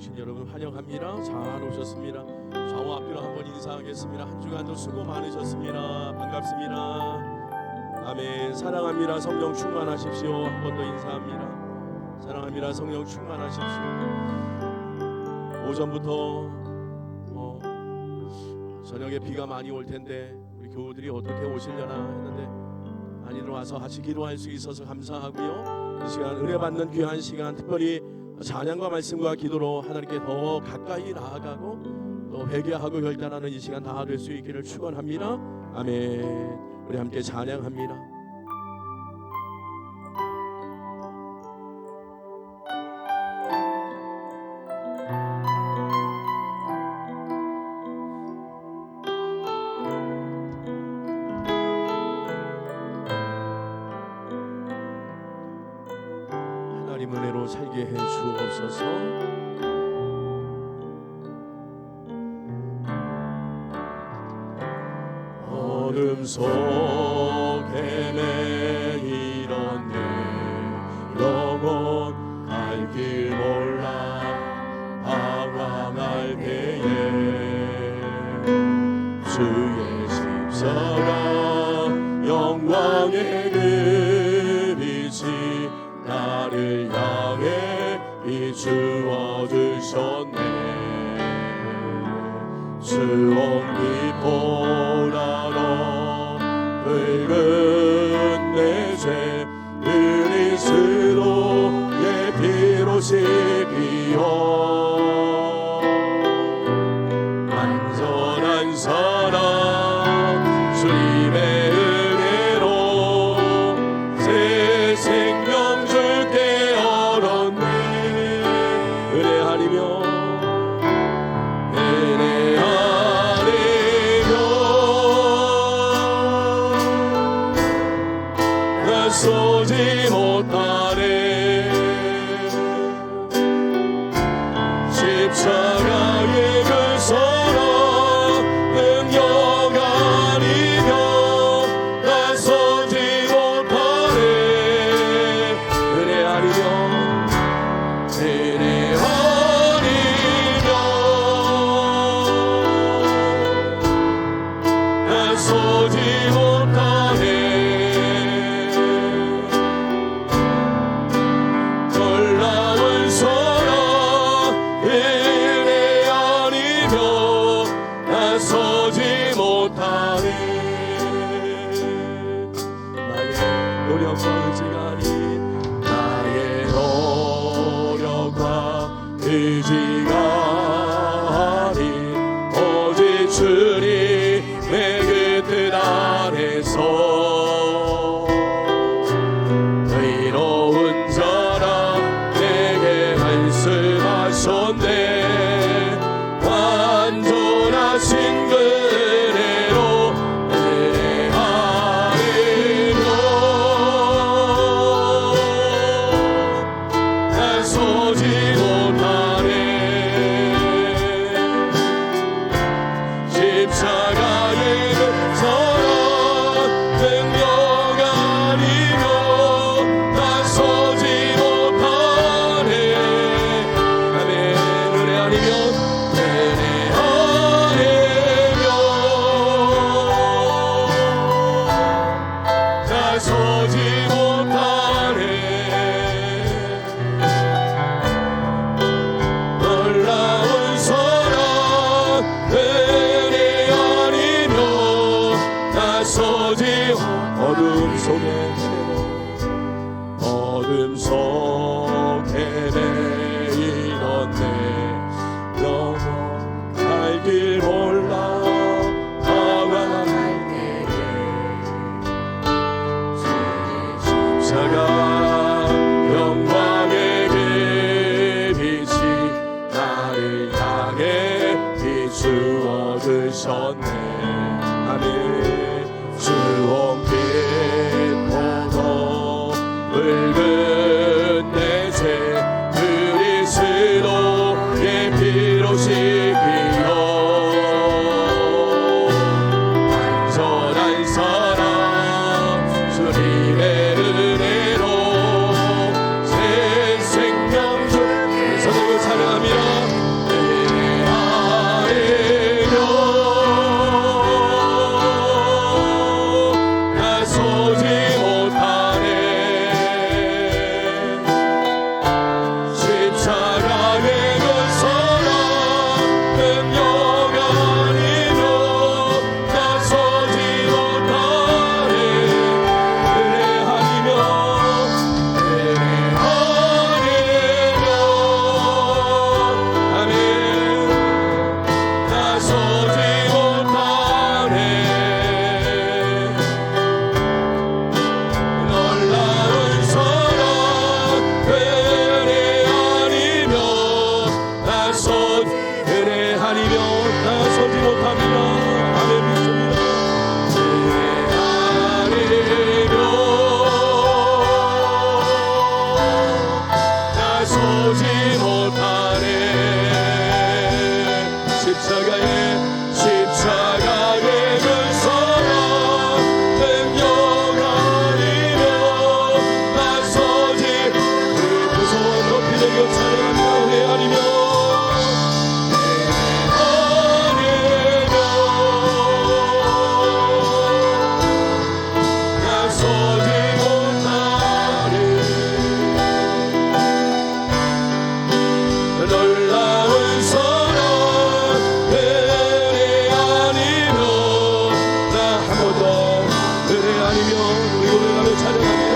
오신 여러분 환영합니다. 잘 오셨습니다. 좌우 앞뒤로 한번 인사하겠습니다. 한 주간도 수고 많으셨습니다. 반갑습니다. 아멘. 사랑합니다. 성령 충만하십시오. 한 번 더 인사합니다. 사랑합니다. 성령 충만하십시오. 오전부터 저녁에 비가 많이 올 텐데 우리 교우들이 어떻게 오시려나 했는데 많이들 와서 같이 기도할 수 있어서 감사하고요. 이 시간 은혜 받는 귀한 시간, 특별히 찬양과 말씀과 기도로 하나님께 더 가까이 나아가고 또 회개하고 결단하는 이 시간 다 될 수 있기를 축원합니다. 아멘. 우리 함께 찬양합니다. 하나님 은혜로 살게 해 주옵소서. 어둠 속에 매이던 내 영혼 갈 길 몰라 방황할 때에 주의 십자가 영광의 그 빛이 나를 향해 비추어 주셨네. 주온 빛보라로 붉은 내 죄 그리스도의 피로 씻기어 완전한 사랑 주님의 은혜로 새 생명 줄게 얻었네. 은혜하리며 쏘지 못하네. 십자가의 그 사랑 능력 아니며 나 쏘지 못하네. 은혜하리며 은혜하리며 나 쏘지 못하네. 노력과 의지가 아닌 나의 노력과 의지가 아닌 오직 주님의 그 뜻 안에서 의로운 자라 내게 말씀하셨네. 완전하신 그 은혜로 쏘지 못하네. 십자가의 사랑 능력 아니며 나 쏘지 못하네. 아멘. 은혜 아니면 은혜 아니며 나 쏘지 못하네. 어둠 속에 매이던 내 영혼 갈 길 몰라 방황할 때에 십자가 영광의 그 빛이 나를 향해 비추어 주셨네. 아멘. 주온 빛보도 붉은 내 죄 그리스도의 피로 씻기어 우리 노래하며 찬양합니다.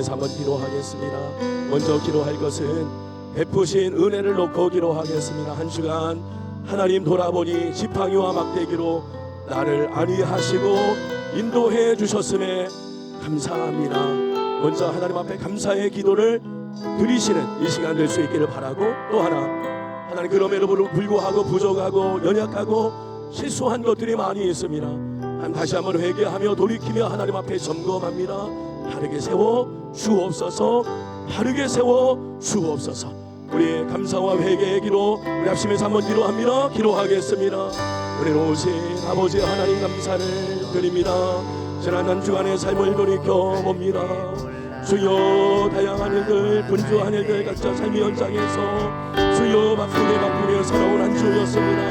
한번 기도하겠습니다. 먼저 기도할 것은 베푸신 은혜를 놓고 기도하겠습니다. 한 주간 하나님 돌아보니 지팡이와 막대기로 나를 안위하시고 인도해 주셨음에 감사합니다. 먼저 하나님 앞에 감사의 기도를 드리시는 이 시간 될 수 있기를 바라고, 또 하나 하나님 그럼에도 불구하고 부족하고 연약하고 실수한 것들이 많이 있습니다. 다시 한번 회개하며 돌이키며 하나님 앞에 점검합니다. 바르게 세워 주옵소서. 바르게 세워 주옵소서. 우리 감사와 회개의 기도 우리 합심해서 한번 기도합니다. 기도하겠습니다. 우리로 오신 아버지 하나님 감사를 드립니다. 지난 한 주간의 삶을 돌이켜봅니다. 주여 다양한 일들 분주한 일들 각자 삶의 현장에서 주여 바쁘게 살아온 한 주였습니다.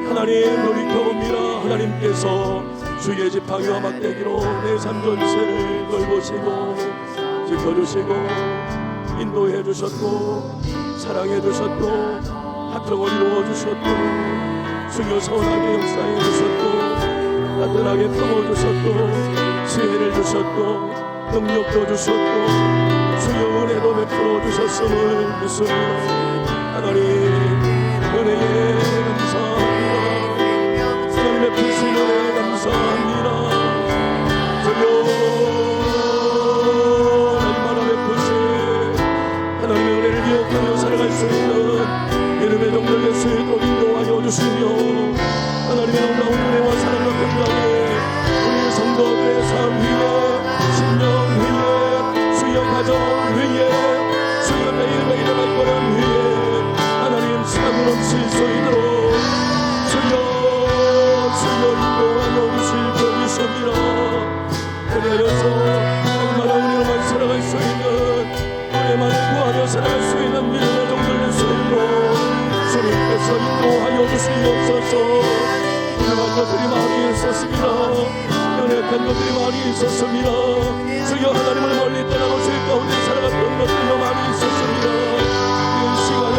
하나님 돌이켜봅니다. 하나님께서 주의 지팡이와 막대기로 내 삶 전체를 돌보시고 지켜주시고 인도해 주셨고 사랑해 주셨고 합평을 이루어 주셨고 주여 선하게 역사해 주셨고 따뜻하게 품어 주셨고 지혜를 주셨고 능력도 주셨고 주여 은혜도 베풀어 주셨음을 믿습니다. 하나님 은혜에 감사합니다. 하나님의 빛을 은혜에 감사합니다. 주여 날마다 베푸신 하나님의 은혜를 기억하며 살아갈 수 있는 이름의 정결 예수 또 인도하여 주시며 하나님의 놀라운 은혜와 사랑과 평강에 우리 성도들의 삶 위에 신령 위에 수여 가정 위에 수여 매일매일의 발걸음 위에 하나님 사고 없이 서 있도록 주여 인도하여 주실 것이옵니다. 그리하여서 날마다 우리로만 살아갈 수 있는 은혜만 구하며 살아갈 수 있는 믿음의 정결 예수 이름으로 주님께서 인도하여 주시옵소서. 부족한 것들이 많이 있었습니다. 연약한 것들이 많이 있었습니다. 주여 하나님을 멀리 떠나고실 가운데 살아갔던 것들도 많이 있었습니다. 이 시간에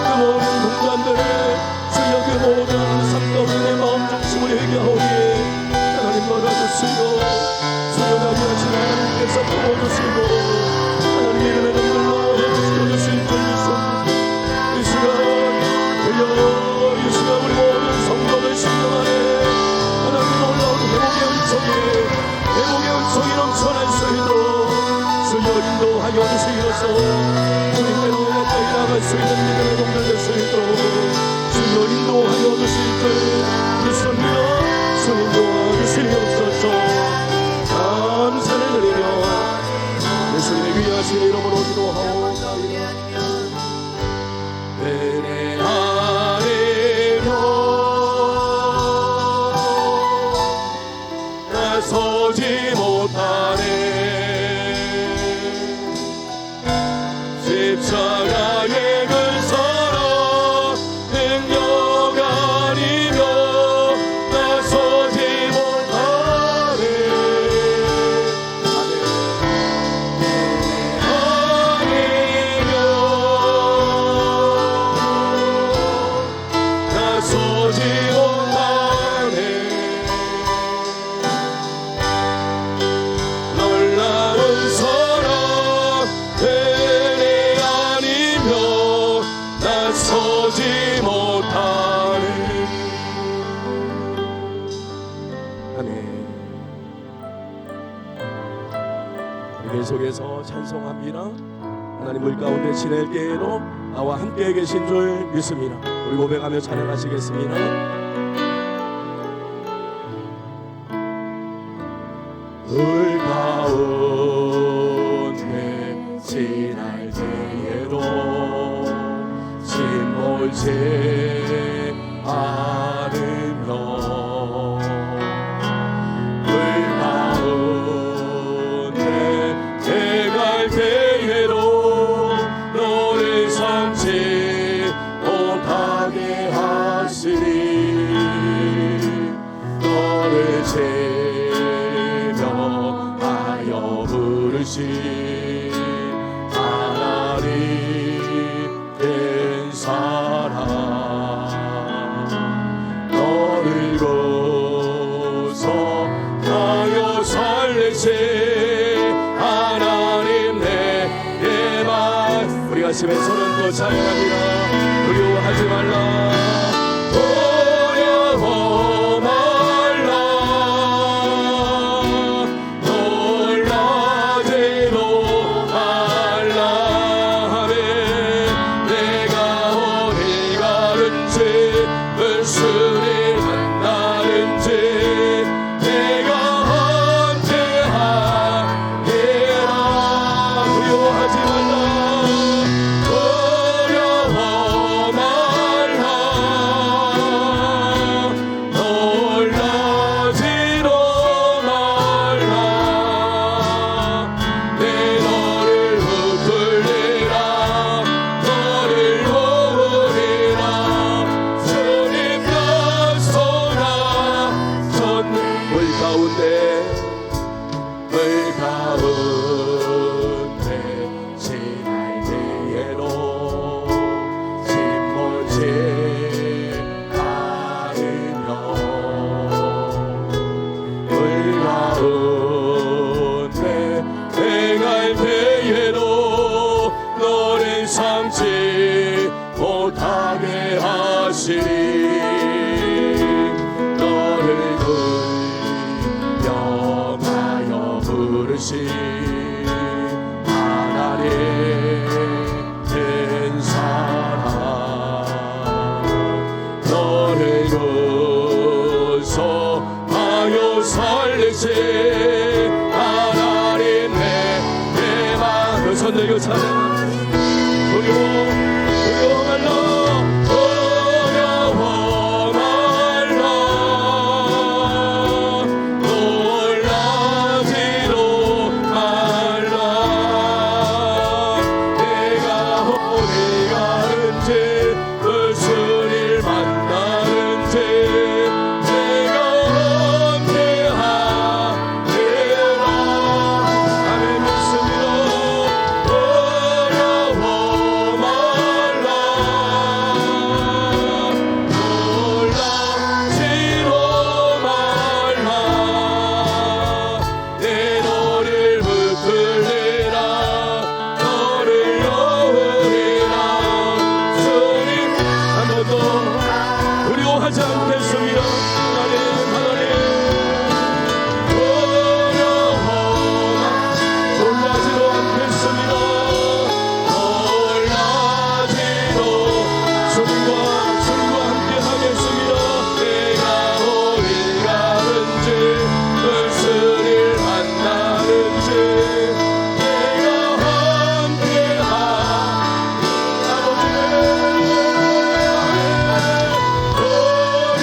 그 모든 공간들에 주여 그 모든 삶 가운데 내 마음 중심을 회개하오니 하나님 받아주시고 주여 나비하신 하나님께서 품어주시고 하나님 이름의 정글로 지켜주실 줄 믿습니다. 이 시간 주여 이 시간 우리 모든 성도들 심령 안에 하나님 놀라운 회복의 은총이 넘쳐날 수 있도록 주여 인도하여 주시옵소서. 주님께로 가까이 나갈 수 있는 믿음의 동들 될 수 있도록 주여 인도하여 주실 줄 믿습니다. 주님 도와주시옵소서. 감사를 드리며 예수님의 귀하신 이름으로 기도하옵나이다. 서지 못하네. 십자가의 그 서러 능력 아니며 나서지 못하네. 아니며 나서지 못하네. 계속해서 찬송합니다. 하나님 물 가운데 지낼 때에도 나와 함께 계신 줄 믿습니다. 우리 고백하며 찬양하시겠습니다. 물 가운데 지날 때에도 침몰지 않으며 물 가운데 해갈 때에도 너를 삼지 못하게 하시니 너를 제명하여 부르신 하나님 된 사람 너를 구속하여 살리신 하나님 내 맘 우리 가슴에 손은 또 찬양합니다. 두려워하지 말라 두려워 말라 놀라지도 말라 하네 내가 어디 가든지 무슨 일 만나든지 내가 함께하리라 두려워하지 말라 두려워 말라 놀라지도 말라 내 너를 붙들리라 너를 모으리라 주님 약속하 물 가운데 지날 때에도 침몰지 않으며 물 가운데 행할 때에도 너를 삼지 못하게 하시니 너를 명하여 부르신 하나님 된 사람 너를 구속하여 살리신 하나님 내 마음 손 들고 찬양합니다. 두려워 말라 두려워 말라 놀라지도 말라 내가 어디 가든지 무슨 일 만나든지 내가 함께하리라 아멘 믿습니다. 두려워 말라 놀라지도 말라 내 너를 붙들리라 너를 놓으리라 주님 한 번 더 두려워하지 않겠습니다. 하나님 두려워 놀라지도 않겠습니다. 놀라지도 주님과 함께 하겠습니다. 내가 어디 가든지 무슨 일 만나든지 내가 함께하리 아버지 두려워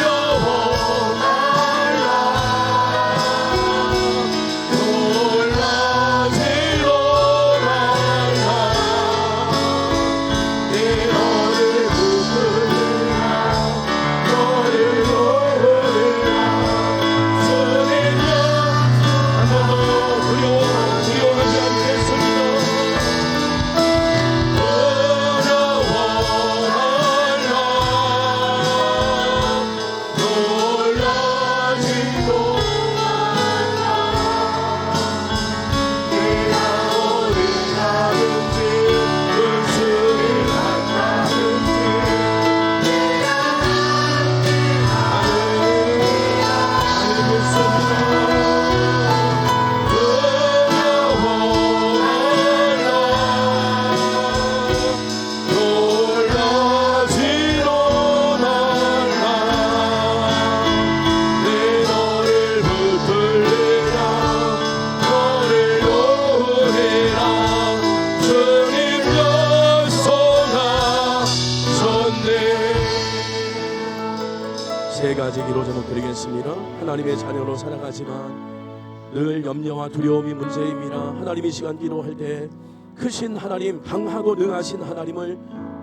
세 가지 기도 제목 드리겠습니다. 하나님의 자녀로 살아가지만 늘 염려와 두려움이 문제입니다. 하나님 이 시간 기도할 때 크신 하나님, 강하고 능하신 하나님을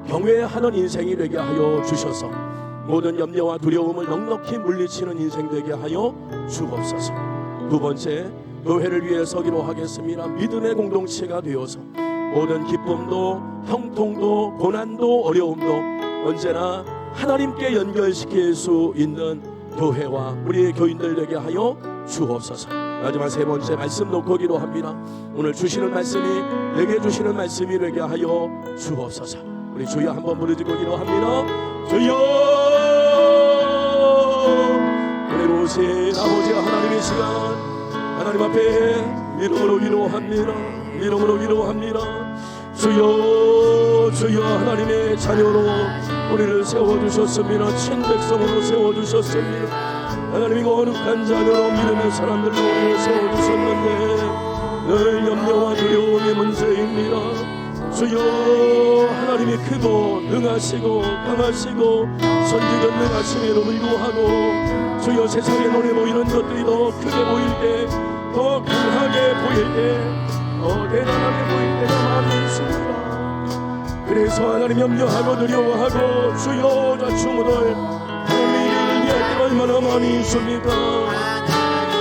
경외하는 인생이 되게 하여 주셔서 모든 염려와 두려움을 넉넉히 물리치는 인생 되게 하여 주옵소서. 두 번째, 교회를 위해서 기도하겠습니다. 믿음의 공동체가 되어서 모든 기쁨도 형통도 고난도 어려움도 언제나 하나님께 연결시킬 수 있는 교회와 우리의 교인들 되게 하여 주옵소서. 마지막 세 번째 말씀 놓고 기도합니다. 오늘 주시는 말씀이 내게 주시는 말씀이 되게 하여 주옵소서. 우리 주여 한번 부르짖고 기도합니다. 주여, 은혜로우신 아버지 하나님의 시간 하나님 앞에 이름으로 기도합니다. 이름으로 기도합니다. 주여, 주여, 하나님의 자녀로 우리를 세워주셨습니다. 친백성으로 세워주셨습니다. 하나님이 거룩한 자녀로 믿음의 사람들로 우리를 세워주셨는데 늘 염려와 두려움의 문제입니다. 주여, 하나님이 크고 능하시고 강하시고 선지전능하심에도 불구하고 주여, 세상에 눈에 보이는 것들이 더 크게 보일 때, 더 강하게 보일 때, 더 대단하게 보일 때가 많이 있습니다. 그래서 하나님 염려하고 두려워하고 주여 자충우들 하나님의 일을 위할 때가 얼마나 많이 있습니까?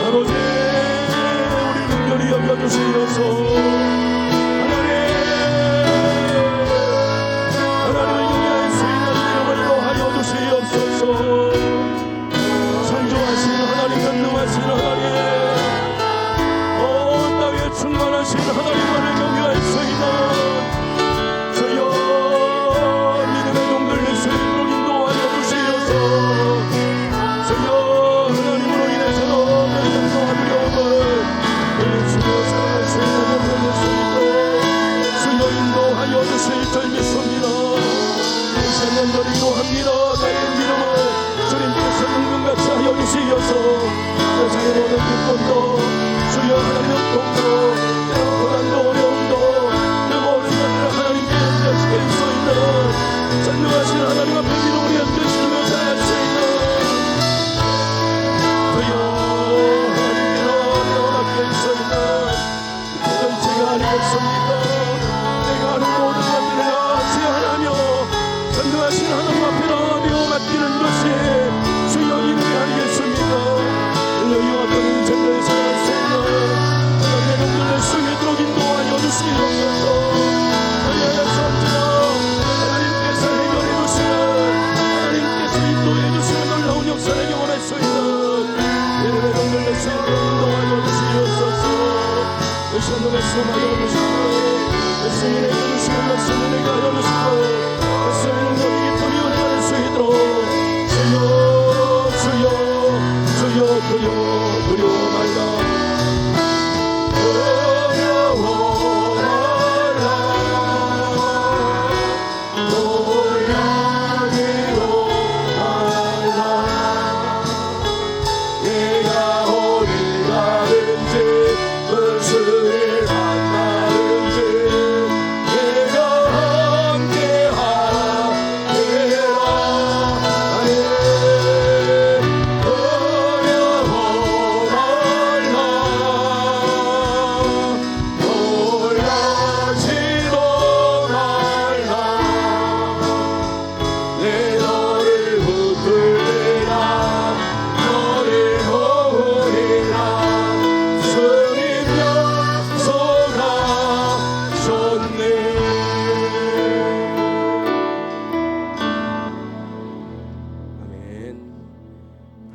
아버지, 우리 긍휼히 여겨주시어서 하나님을 경외할 수 있는 믿음을 더하여 주시옵소서. 창조하신 하나님, 전능하신 하나님, 온 땅에 충만하신 하나님만을 경외할 수 있는 기도합니다. 나의 믿음을 주님께서 능금같이 하여 주시어서 세상의 모든 기쁨도 주여 하나님의 통도 고난도 어려움도 그 모든 것들을 하나님께 연결시킬 수 있는 전능하신 하나님 앞에 믿음을 연결시키며 살아갈 수 있는 주여 하나님께로 맡길 수 있는 공동체가 아니겠습니까? 내가 하는 모든 것들을 제한하며 전능하신 하나님 앞에 나아가며 맡기는 것이 주여 이름이 아니겠습니까? 너희와 어떤 인생을 살아갈 수 있는 하나님의 영들의 수위도록 인도하여 주시옵소서. 하나님께서 하나님께서 해결해 주시는 하나님께서 인도해 주시는 놀라운 역사를 경험할 수 있는 예배의 영들의 수위도록 인도하여 주시옵소서. 그 시간도 말씀하여 주시고 말씀이 내게 주시는 말씀을 내게 하여 주시고 말씀을 너희 기쁨이 은혜가 수 있도록 주여, 주여, 주여, 두려워 말라.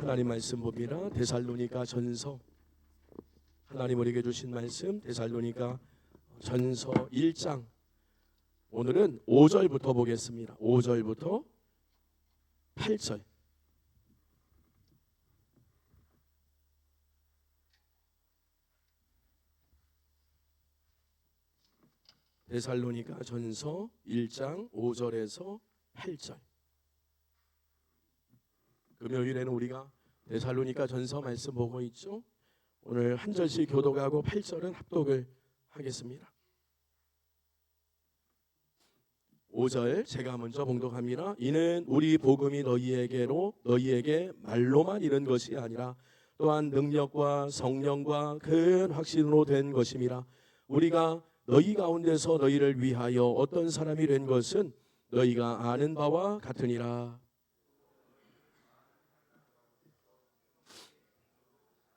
하나님 말씀 봅니다. 데살로니가 전서, 하나님 우리에게 주신 말씀 데살로니가 전서 1장, 오늘은 5절부터 보겠습니다. 5절부터 8절. 데살로니가 전서 1장 5절에서 8절. 금요일에는 우리가 데살로니가 전서 말씀 보고 있죠. 오늘 한 절씩 교독하고 8절은 합독을 하겠습니다. 5절 제가 먼저 봉독합니다. 이는 우리 복음이 너희에게 말로만 이른 것이 아니라 또한 능력과 성령과 큰 확신으로 된 것임이라. 우리가 너희 가운데서 너희를 위하여 어떤 사람이 된 것은 너희가 아는 바와 같으니라.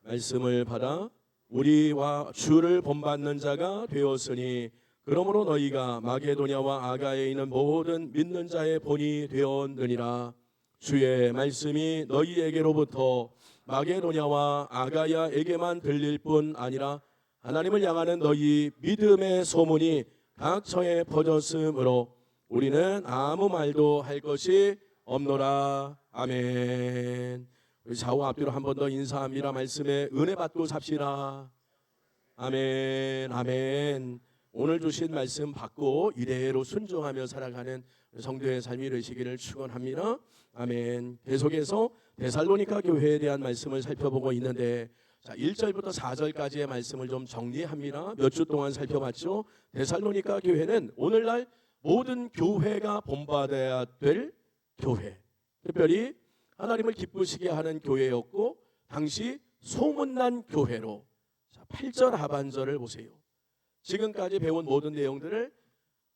말씀을 받아 우리와 주를 본받는 자가 되었으니 그러므로 너희가 마게도냐와 아가야에 있는 모든 믿는 자의 본이 되었느니라. 주의 말씀이 너희에게로부터 마게도냐와 아가야에게만 들릴 뿐 아니라 하나님을 향하는 너희 믿음의 소문이 각처에 퍼졌으므로 우리는 아무 말도 할 것이 없노라. 아멘. 우리 좌우 앞뒤로 한 번 더 인사합니다. 말씀에 은혜 받고 삽시다. 아멘. 아멘. 오늘 주신 말씀 받고 이대로 순종하며 살아가는 성도의 삶이 되시기를 축원합니다. 아멘. 계속해서 데살로니가 교회에 대한 말씀을 살펴보고 있는데, 자 1절부터 4절까지의 말씀을 좀 정리합니다. 몇 주 동안 살펴봤죠. 데살로니가 교회는 오늘날 모든 교회가 본받아야 될 교회, 특별히 하나님을 기쁘시게 하는 교회였고 당시 소문난 교회로. 자 8절 하반절을 보세요. 지금까지 배운 모든 내용들을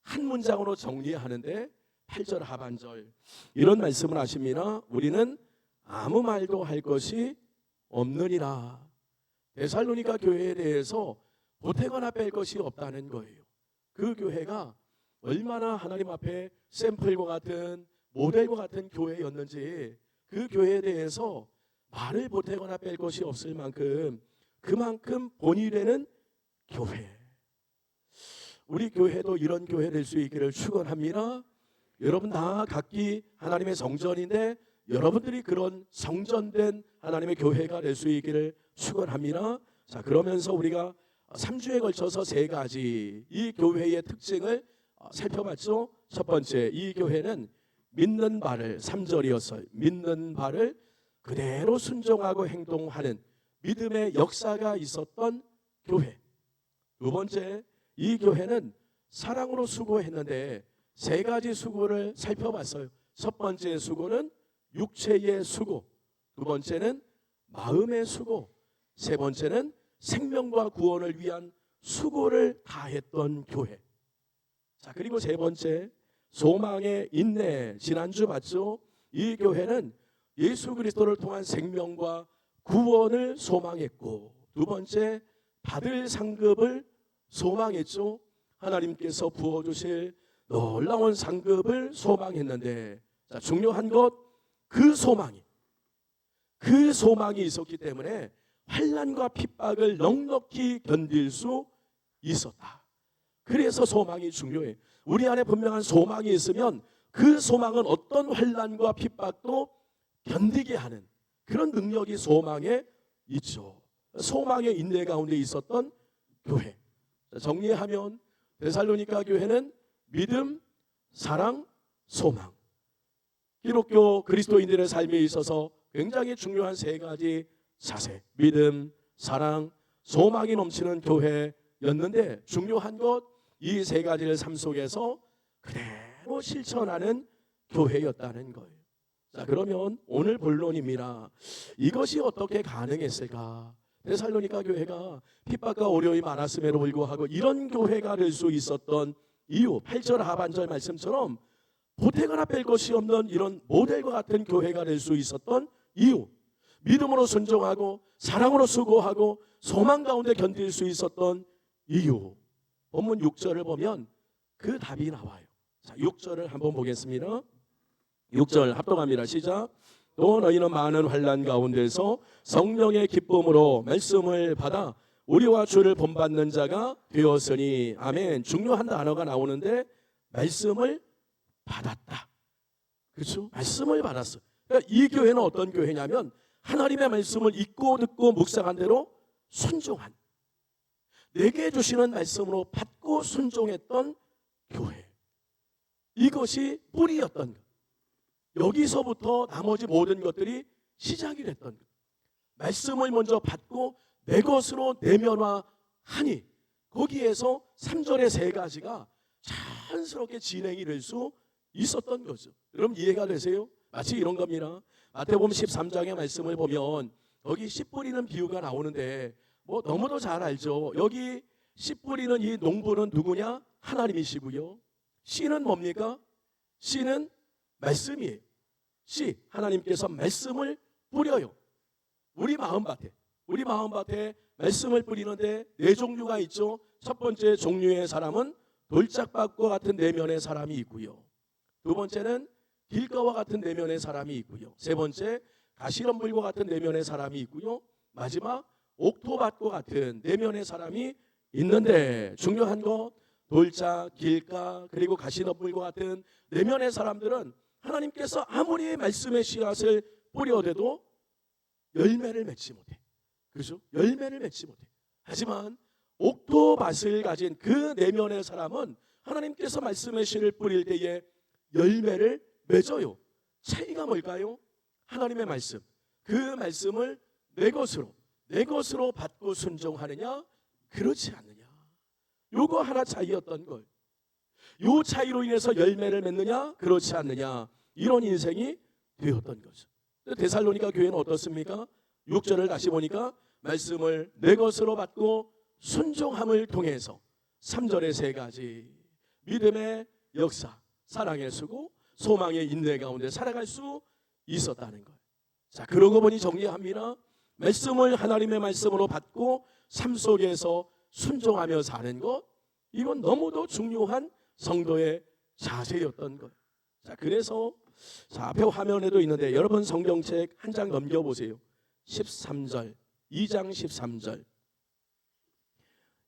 한 문장으로 정리하는데 8절 하반절 이런 말씀을 하십니다. 우리는 아무 말도 할 것이 없느니라. 데살로니가 교회에 대해서 보태거나 뺄 것이 없다는 거예요. 그 교회가 얼마나 하나님 앞에 샘플과 같은 모델과 같은 교회였는지 그 교회에 대해서 말을 보태거나 뺄 것이 없을 만큼 그만큼 본이 되는 교회. 우리 교회도 이런 교회 될 수 있기를 축원합니다. 여러분 다 각기 하나님의 성전인데 여러분들이 그런 성전된 하나님의 교회가 될 수 있기를 축원합니다. 자 그러면서 우리가 3주에 걸쳐서 세 가지 이 교회의 특징을 살펴봤죠. 첫 번째, 이 교회는 믿는 바를 3절이었어요. 믿는 바를 그대로 순종하고 행동하는 믿음의 역사가 있었던 교회. 두 번째, 이 교회는 사랑으로 수고했는데 세 가지 수고를 살펴봤어요. 첫 번째 수고는 육체의 수고, 두 번째는 마음의 수고, 세 번째는 생명과 구원을 위한 수고를 다했던 교회. 자 그리고 세 번째, 소망의 인내. 지난주 봤죠? 이 교회는 예수 그리스도를 통한 생명과 구원을 소망했고, 두 번째 받을 상급을 소망했죠. 하나님께서 부어주실 놀라운 상급을 소망했는데, 자 중요한 것, 그 소망이 있었기 때문에 환난과 핍박을 넉넉히 견딜 수 있었다. 그래서 소망이 중요해. 우리 안에 분명한 소망이 있으면 그 소망은 어떤 환난과 핍박도 견디게 하는 그런 능력이 소망에 있죠. 소망의 인내 가운데 있었던 교회. 정리하면 데살로니가 교회는 믿음, 사랑, 소망. 기독교 그리스도인들의 삶에 있어서 굉장히 중요한 세 가지 자세, 믿음, 사랑, 소망이 넘치는 교회였는데 중요한 것, 이 세 가지를 삶 속에서 그대로 실천하는 교회였다는 거예요. 자 그러면 오늘 본론입니다. 이것이 어떻게 가능했을까? 데살로니가 교회가 핍박과 어려움이 많았음에도 불구하고 이런 교회가 될 수 있었던 이유, 8절 하반절 말씀처럼 보태거나 뺄 것이 없는 이런 모델과 같은 교회가 될 수 있었던 이유, 믿음으로 순종하고 사랑으로 수고하고 소망 가운데 견딜 수 있었던 이유. 본문 6절을 보면 그 답이 나와요. 자 6절을 한번 보겠습니다. 6절 합독합니다. 시작. 또 너희는 많은 환난 가운데서 성령의 기쁨으로 말씀을 받아 우리와 주를 본받는 자가 되었으니. 아멘. 중요한 단어가 나오는데 말씀을 받았다. 그렇죠? 말씀을 받았어. 그러니까 이 교회는 어떤 교회냐면 하나님의 말씀을 읽고 듣고 묵상한 대로 순종한, 내게 주시는 말씀으로 받고 순종했던 교회. 이것이 뿌리였던 것. 여기서부터 나머지 모든 것들이 시작이 됐던 것. 말씀을 먼저 받고 내 것으로 내면화하니 거기에서 3절의 세 가지가 잘 자연스럽게 진행이 될 수 있었던 거죠. 여러분 이해가 되세요? 마치 이런 겁니다. 마태복음 13장의 말씀을 보면 여기 씨 뿌리는 비유가 나오는데 뭐 너무도 잘 알죠. 여기 씨 뿌리는 이 농부는 누구냐? 하나님이시고요. 씨는 뭡니까? 씨는 말씀이에요. 씨, 하나님께서 말씀을 뿌려요. 우리 마음밭에 말씀을 뿌리는데 네 종류가 있죠. 첫 번째 종류의 사람은 돌짝밭과 같은 내면의 사람이 있고요. 두 번째는 길가와 같은 내면의 사람이 있고요. 세 번째 가시덤불과 같은 내면의 사람이 있고요. 마지막 옥토밭과 같은 내면의 사람이 있는데 중요한 거 돌짝, 길가 그리고 가시덤불과 같은 내면의 사람들은 하나님께서 아무리 말씀의 씨앗을 뿌려대도 열매를 맺지 못해. 그렇죠? 열매를 맺지 못해. 하지만 옥토밭을 가진 그 내면의 사람은 하나님께서 말씀의 씨를 뿌릴 때에 열매를 맺어요. 차이가 뭘까요? 하나님의 말씀, 그 말씀을 내 것으로 받고 순종하느냐 그렇지 않느냐. 요거 하나 차이였던 걸. 요 차이로 인해서 열매를 맺느냐 그렇지 않느냐 이런 인생이 되었던 거죠. 데살로니가 교회는 어떻습니까? 6절을 다시 보니까 말씀을 내 것으로 받고 순종함을 통해서 3절의 세 가지 믿음의 역사, 사랑의 수고, 소망의 인내 가운데 살아갈 수 있었다는 거예요. 자, 그러고 보니 정리합니다. 말씀을 하나님의 말씀으로 받고 삶 속에서 순종하며 사는 것, 이건 너무도 중요한 성도의 자세였던 것. 자, 그래서 앞에 화면에도 있는데 여러분 성경책 한 장 넘겨보세요. 13절, 2장 13절.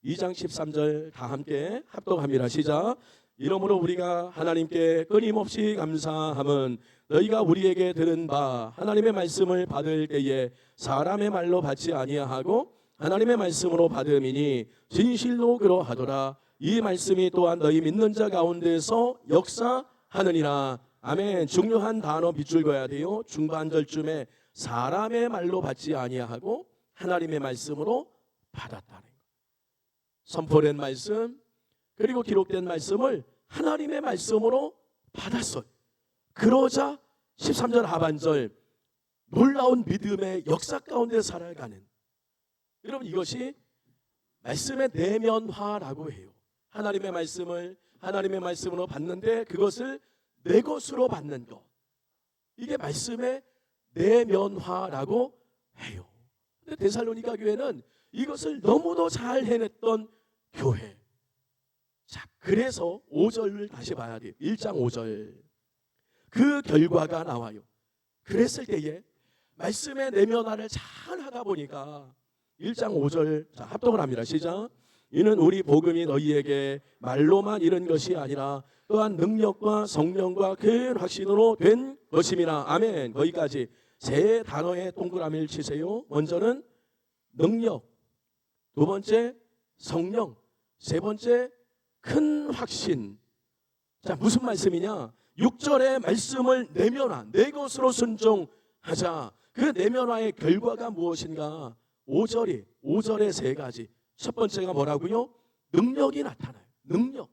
2장 13절 다 함께 합독합니다. 시작. 이러므로 우리가 하나님께 끊임없이 감사함은 너희가 우리에게 들은 바 하나님의 말씀을 받을 때에 사람의 말로 받지 아니하고 하나님의 말씀으로 받음이니 진실로 그러하더라. 이 말씀이 또한 너희 믿는 자 가운데서 역사하느니라. 아멘. 중요한 단어 빗줄 그어야 돼요. 중반절쯤에 사람의 말로 받지 아니하고 하나님의 말씀으로 받았다는 것. 선포된 말씀 그리고 기록된 말씀을 하나님의 말씀으로 받았어요. 그러자 13절 하반절 놀라운 믿음의 역사 가운데 살아가는, 여러분 이것이 말씀의 내면화라고 해요. 하나님의 말씀을 하나님의 말씀으로 받는데 그것을 내 것으로 받는 것, 이게 말씀의 내면화라고 해요. 근데 데살로니가 교회는 이것을 너무도 잘 해냈던 교회. 자, 그래서 5절을 다시 봐야 돼요. 1장 5절. 그 결과가 나와요. 그랬을 때에 말씀의 내면화를 잘 하다 보니까 1장 5절 자, 합독을 합니다. 시작. 이는 우리 복음이 너희에게 말로만 이른 것이 아니라 또한 능력과 성령과 큰 확신으로 된 것임이라. 아멘. 거기까지 세 단어의 동그라미를 치세요. 먼저는 능력, 두 번째 성령, 세 번째 큰 확신. 자, 무슨 말씀이냐? 6절의 말씀을 내면화, 내 것으로 순종하자. 그 내면화의 결과가 무엇인가? 5절의 세 가지. 첫 번째가 뭐라고요? 능력이 나타나요. 능력.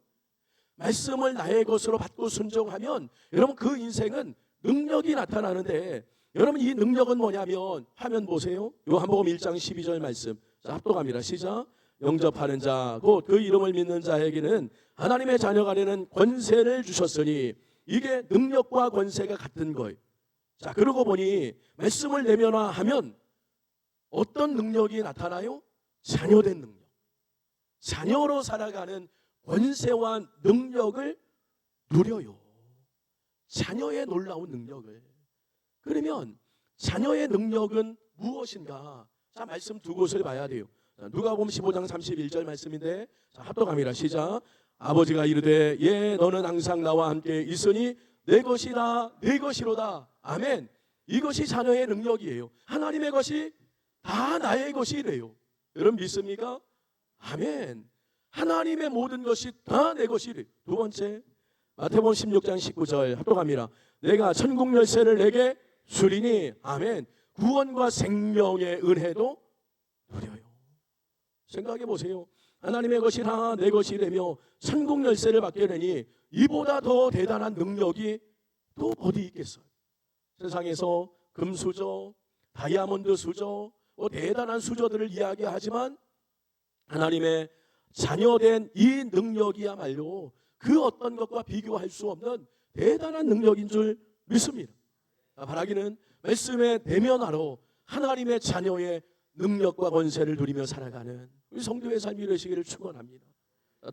말씀을 나의 것으로 받고 순종하면 여러분 그 인생은 능력이 나타나는데, 여러분 이 능력은 뭐냐면 화면 보세요. 요한복음 1장 12절 말씀. 자, 합독합니다. 시작. 영접하는 자 곧 그 이름을 믿는 자에게는 하나님의 자녀가 되는 권세를 주셨으니, 이게 능력과 권세가 같은 거예요. 자, 그러고 보니 말씀을 내면화하면 어떤 능력이 나타나요? 자녀된 능력. 자녀로 살아가는 권세와 능력을 누려요. 자녀의 놀라운 능력을. 그러면 자녀의 능력은 무엇인가? 자, 말씀 두 곳을 봐야 돼요. 누가복음 15장 31절 말씀인데, 자, 합독합니다. 시작. 아버지가 이르되 예 너는 항상 나와 함께 있으니 내 것이다 내 것이로다. 아멘. 이것이 자녀의 능력이에요. 하나님의 것이 다 나의 것이래요. 여러분 믿습니까? 아멘. 하나님의 모든 것이 다 내 것이래요. 두 번째 마태복음 16장 19절 합독합니다. 내가 천국 열쇠를 내게 주리니. 아멘. 구원과 생명의 은혜도 누려요. 생각해 보세요. 하나님의 것이라 내 것이라며 천국 열쇠를 받게 되니 이보다 더 대단한 능력이 또 어디 있겠어요? 세상에서 금수저, 다이아몬드 수저, 대단한 수저들을 이야기하지만 하나님의 자녀된 이 능력이야말로 그 어떤 것과 비교할 수 없는 대단한 능력인 줄 믿습니다. 바라기는 말씀에 내면하러 하나님의 자녀의 능력과 권세를 누리며 살아가는 우리 성도의 삶이 되시기를 축원합니다.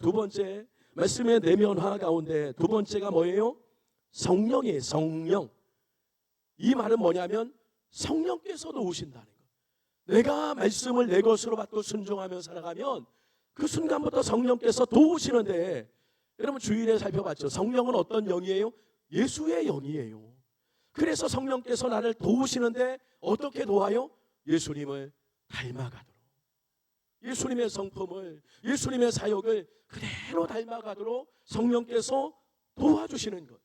두 번째, 말씀의 내면화 가운데 두 번째가 뭐예요? 성령이에요. 성령. 이 말은 뭐냐면 성령께서도 오신다는 것. 내가 말씀을 내 것으로 받고 순종하며 살아가면 그 순간부터 성령께서 도우시는데, 여러분 주일에 살펴봤죠. 성령은 어떤 영이에요? 예수의 영이에요. 그래서 성령께서 나를 도우시는데 어떻게 도와요? 예수님을 닮아가도록, 예수님의 성품을, 예수님의 사역을 그대로 닮아가도록 성령께서 도와주시는 것.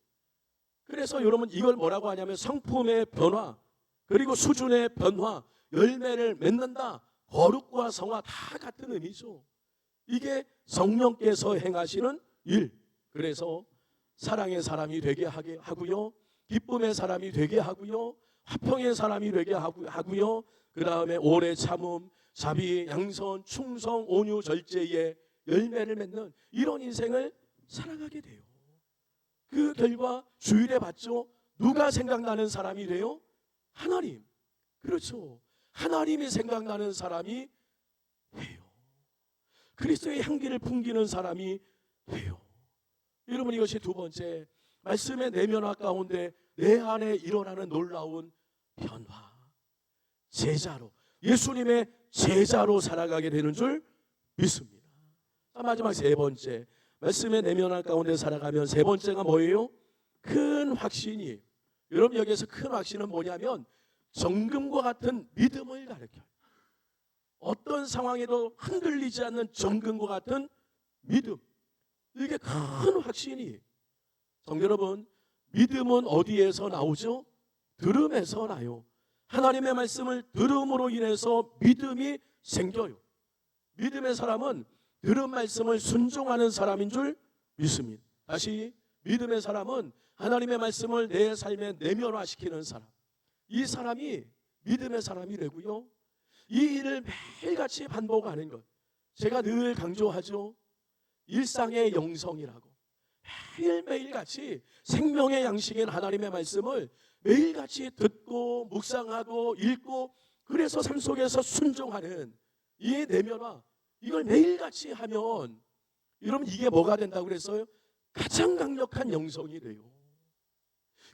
그래서 여러분 이걸 뭐라고 하냐면 성품의 변화, 그리고 수준의 변화, 열매를 맺는다, 거룩과 성화 다 같은 의미죠. 이게 성령께서 행하시는 일. 그래서 사랑의 사람이 되게 하고요, 기쁨의 사람이 되게 하고요, 화평의 사람이 되게 하고요, 그 다음에 오래 참음, 자비, 양선, 충성, 온유, 절제의 열매를 맺는 이런 인생을 살아가게 돼요. 그 결과 주일에 봤죠. 누가 생각나는 사람이 돼요? 하나님. 그렇죠. 하나님이 생각나는 사람이 돼요. 그리스도의 향기를 풍기는 사람이 돼요. 여러분 이것이 두 번째, 말씀의 내면화 가운데 내 안에 일어나는 놀라운 변화. 제자로, 예수님의 제자로 살아가게 되는 줄 믿습니다. 마지막 세 번째, 말씀의 내면화 가운데 살아가면 세 번째가 뭐예요? 큰 확신이. 여러분 여기에서 큰 확신은 뭐냐면 정금과 같은 믿음을 가르쳐요. 어떤 상황에도 흔들리지 않는 정금과 같은 믿음. 이게 큰 확신이. 성도 여러분, 믿음은 어디에서 나오죠? 들음에서 나요. 하나님의 말씀을 들음으로 인해서 믿음이 생겨요. 믿음의 사람은 들은 말씀을 순종하는 사람인 줄 믿습니다. 다시, 믿음의 사람은 하나님의 말씀을 내 삶에 내면화시키는 사람. 이 사람이 믿음의 사람이 되고요, 이 일을 매일같이 반복하는 것. 제가 늘 강조하죠. 일상의 영성이라고. 매일매일같이 생명의 양식인 하나님의 말씀을 매일같이 듣고 묵상하고 읽고, 그래서 삶 속에서 순종하는 이 내면화, 이걸 매일같이 하면 여러분 이게 뭐가 된다고 그랬어요? 가장 강력한 영성이 돼요.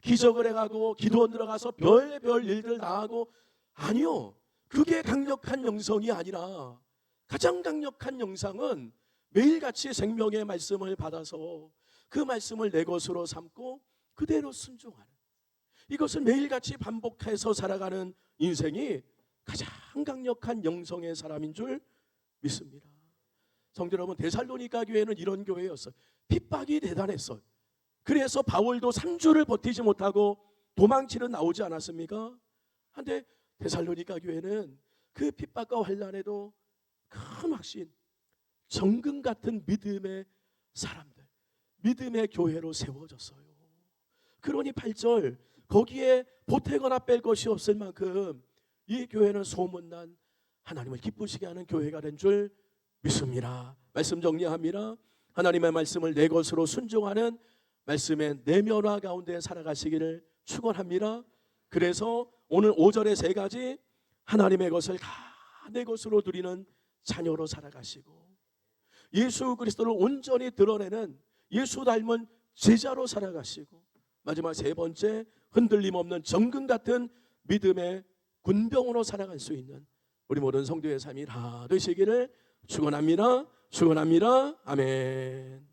기적을 해가고 기도원 들어가서 별별 일들 다 하고, 아니요, 그게 강력한 영성이 아니라 가장 강력한 영성은 매일같이 생명의 말씀을 받아서 그 말씀을 내 것으로 삼고 그대로 순종하는, 이것을 매일같이 반복해서 살아가는 인생이 가장 강력한 영성의 사람인 줄 믿습니다. 성도 여러분, 데살로니가 교회는 이런 교회였어요. 핍박이 대단했어요. 그래서 바울도 3주를 버티지 못하고 도망치는 나오지 않았습니까? 그런데 데살로니가 교회는 그 핍박과 환난에도 큰 확신, 정금 같은 믿음의 사람들, 믿음의 교회로 세워졌어요. 그러니 8절, 거기에 보태거나 뺄 것이 없을 만큼 이 교회는 소문난 하나님을 기쁘시게 하는 교회가 된 줄 믿습니다. 말씀 정리합니다. 하나님의 말씀을 내 것으로 순종하는 말씀의 내면화 가운데 살아가시기를 축원합니다. 그래서 오늘 5절의 세 가지, 하나님의 것을 다 내 것으로 누리는 자녀로 살아가시고, 예수 그리스도를 온전히 드러내는 예수 닮은 제자로 살아가시고, 마지막 세 번째, 흔들림 없는 정금 같은 믿음의 군병으로 살아갈 수 있는 우리 모든 성도의 삶이 다 되시기를 축원합니다. 축원합니다. 아멘.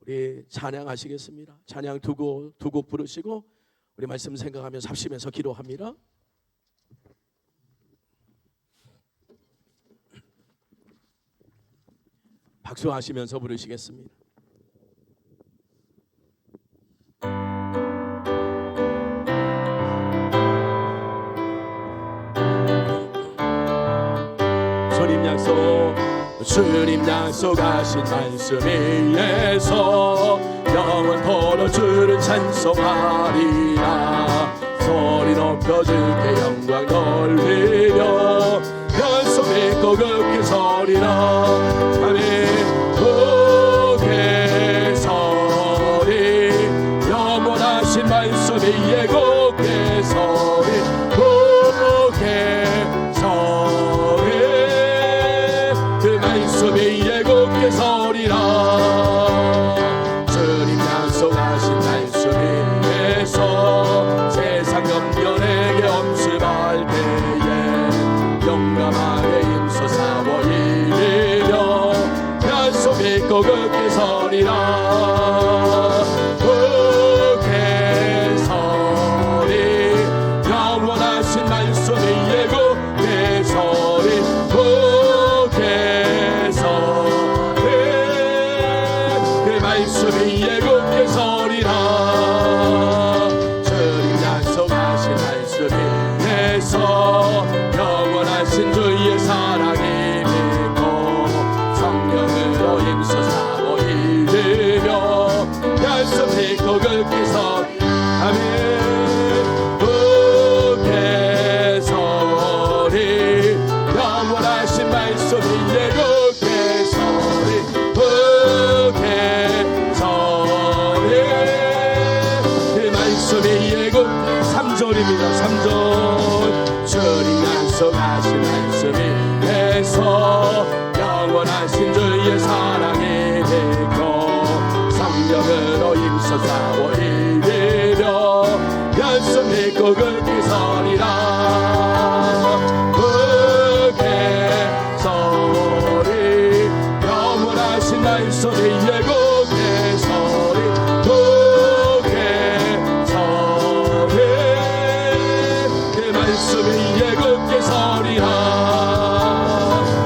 우리 찬양하시겠습니다. 찬양 두 곡 부르시고 우리 말씀 생각하면서 합심해서 기도합니다. 박수하시면서 부르시겠습니다. 주님 약속 주님 약속하신 말씀 위에서 영원토록 주를 찬송하리라. 소리 높여 주께 영광 돌리며 연속 믿고 굳게 서리라. 아멘. 굳게 서리 영원하신 말씀 위에 굳게 서리 굳게 서리 그 말씀 위에 굳게 서리라. 주님 약속하신 말씀 위에서 세상 염려 내게 엄습할 때에 용감하게 힘써 싸워 이기며 약속 믿고 굳게 서리라. 굳게 서리 영원하신 말씀 위에 굳게 서리 굳게 서리 그 말씀 위에 굳게 서리라. 주님 약속하신 말씀 위에서 영원하신 주의 사랑이 믿고 성령으로 힘써 싸워 이기며 약속 믿고 굳게 서 아멘. 굳게 서리 영원하신 말씀 위에 굳게 서리 굳게 서리 그 말씀 위에 굳 3절입니다 3절. 주님 약속하신 말씀 위에서 영원하신 주의 사랑이 되고 성령으로 힘써 싸워 이기며 약속 믿고 굳게 서리라. 굳게 서리 영원하신 말씀 위에 굳게 서리 굳게 서리 그 말씀 위에 굳게 서리라.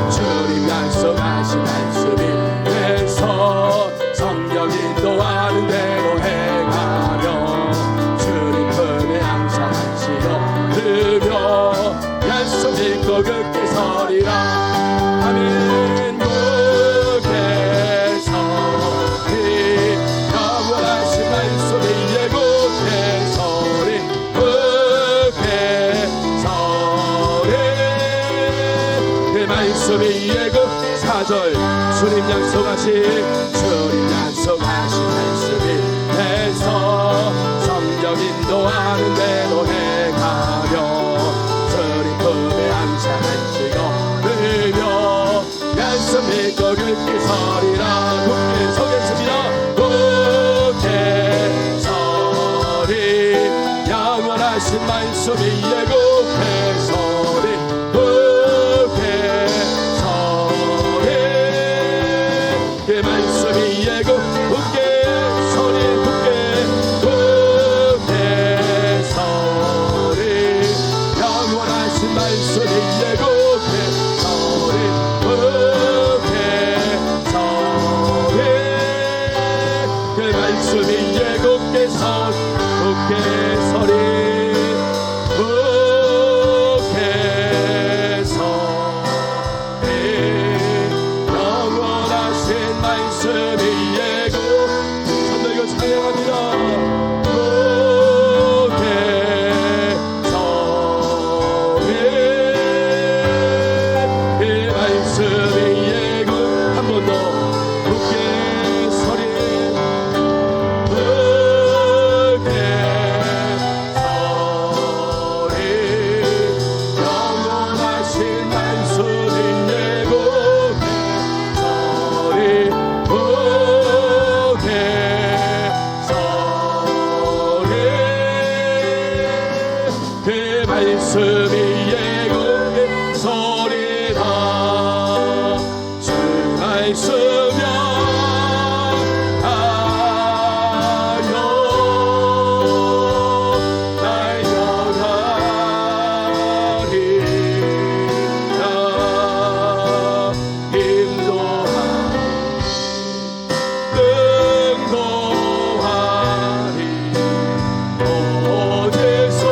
주님 약속하신 말씀 위에서 성령 인도하는 대로 행하며 주님 품에 항상 안식여 누려 약속 믿고 굳게 서리라. 아멘. 굳게 서리 영원하신 말씀 위에 굳게 서리 굳게 서리 그 말씀 위에 굳 4절. 주님 약속하신 말씀 위에서 성령 인도하는 대로 행하며 주님 품에 항상 안식여 누려 약속 믿고 굳게 서리라. 굳게 서겠습니다. 굳게 서리 영원하신 말씀 위에 굳게 서리 굳게 서리 그 말씀 위에 굳게 서리 굳게 서리 영원하신 말씀 위에 굳게 서리 굳게 서리 그 말씀 위에 굳게 서리 굳게 서리 영원하신 말씀 위에 손들고 찬양합니다. 굳게 서리 그 말씀 위에 한 번 더 굳게 서리 굳게 서리 영원하신 말씀 위에 굳게 서리 굳게 서리 그 말씀 위에 굳게 서리라. 주 말씀여 하여 날 영하리라. 인도하리 어디서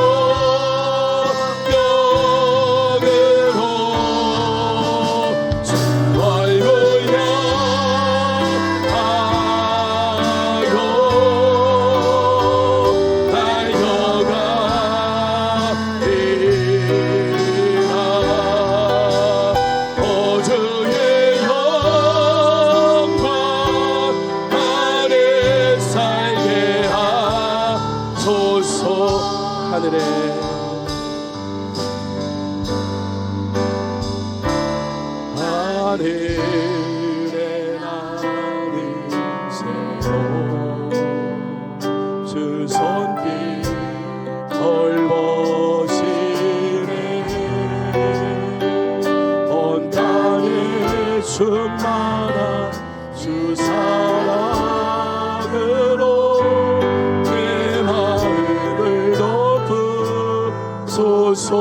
주옵소서.